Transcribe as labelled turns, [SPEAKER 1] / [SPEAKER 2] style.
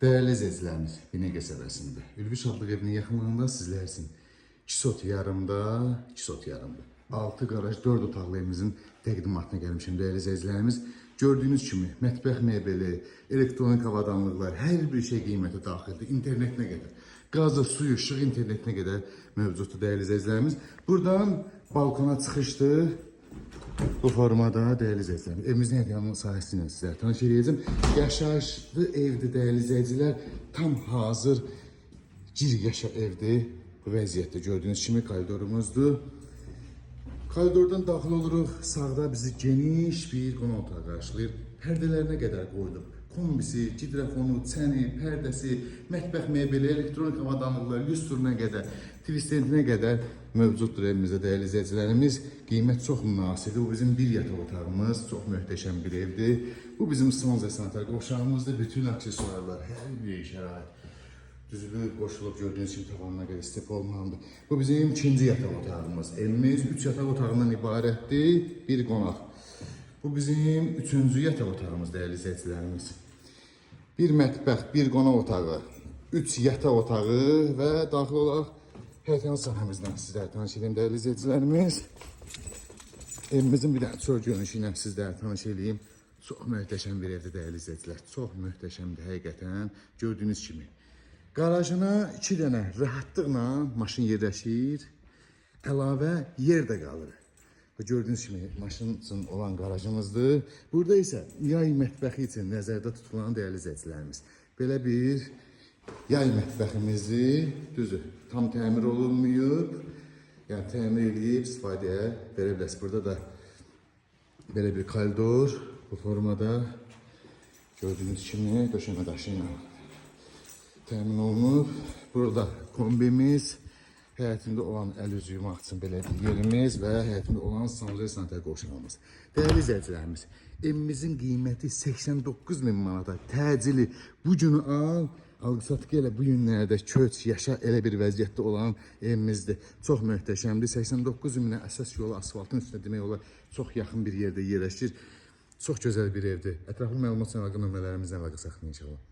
[SPEAKER 1] Değerli izləyicilərimiz, Binəqə səbəsində Ülvi Şadlıq evinin yaxınlığında sizlər üçün 2 sot yarımda, 2 sot yarımda 6 qaraj 4 otaqlı evimizin təqdimatına gəlmişim değerli izləyicilərimiz. Gördüyünüz kimi mətbəx mebeli, elektronik avadanlıqlar, hər bir şey qiymətə daxildir. İnternetinə qədər, qazı, suyu, işıq internetinə qədər mövcuddur değerli izləyicilərimiz. Buradan balkona çıxışdır. Bu formada değerli izləyicilərimiz, evimizin həyəcanlı sahəsi ilə sizlərə tanış edəcəm. Yaşayışlı evdir değerli izləyicilər, tam hazır gir yaşa evdir. Bu vəziyyətdə gördüyünüz kimi koridorumuzdur. Koridordan daxil oluruq, sağda bizi geniş bir qonaq otağı qarşılayır. Pərdələrinə qədər qoyulub. Kombisi, gidrafonu, çəni, pərdəsi, mətbəx mebeli, elektronik avadanlıqlar, yüz turuna qədər, tvistentinə qədər mövcuddur evimizdə değerli izləyicilərimiz. Qiymət çox münasibdir. Bu bizim bir yataq otağımız, çox möhtəşəm bir evdir. Bu bizim son sanatar qovşağımızdır. Bütün aksesuarlar, hər bir şərait düzülüb, qoşulub, gördüyünüz kimi tavanına qədər step olmalıdır. Bu bizim ikinci yataq otağımız. Evimiz 3 yataq otağından ibarətdir, bir qonaq. Bu bizim üçüncü yataq otağımız değerli izləyicilərimiz. Bir mətbəx, bir qonaq otağı, 3 yataq otağı və daxil olaraq həyəcanlı sahəmizdən sizlərə tanış edeyim değerli izləyicilərimiz. Evimizin bir dənə çöl görünüşü ilə sizlərə tanış edeyim. Çox möhtəşəm bir evdir değerli izləyicilər. Çox möhtəşəmdir həqiqətən. Gördüyünüz kimi garajına 2 dənə rahatlıqla maşın yerləşir. Əlavə yer də qalır. Gördüyünüz kimi maşın üçün olan garajımızdır. Burada isə yay mətbəxi üçün nəzərdə tutulan değerli izləyicilərimiz. Belə bir yay mətbəximizi düzdür, tam təmir olunmayıb. Yəni təmir edib istifadəyə verə bilərsiniz. Burada da belə bir koridor bu formada gördüyünüz kimi döşəmə daşı ilə təmin olunub. Burada kombimiz, həyətində olan əl üzü yumaq üçün belə bir yerimiz və həyətində olan sanuzə sanatar qovşağımız. Değerli izləyicilərimiz, evimizin qiyməti 89.000 manata təcili. Bu günü al, alqı-satqı elə bu günlərdə köç, yaşa elə bir vəziyyətdə olan evimizdir. Çox möhtəşəmdir. 89.000-ə əsas yolu asfaltın üstünə demək olar çox yaxın bir yerdə yerləşir. Çox gözəl bir evdir. Ətraflı məlumat üçün əlaqə nömrələrimizdən əlaqə saxlayın inşallah.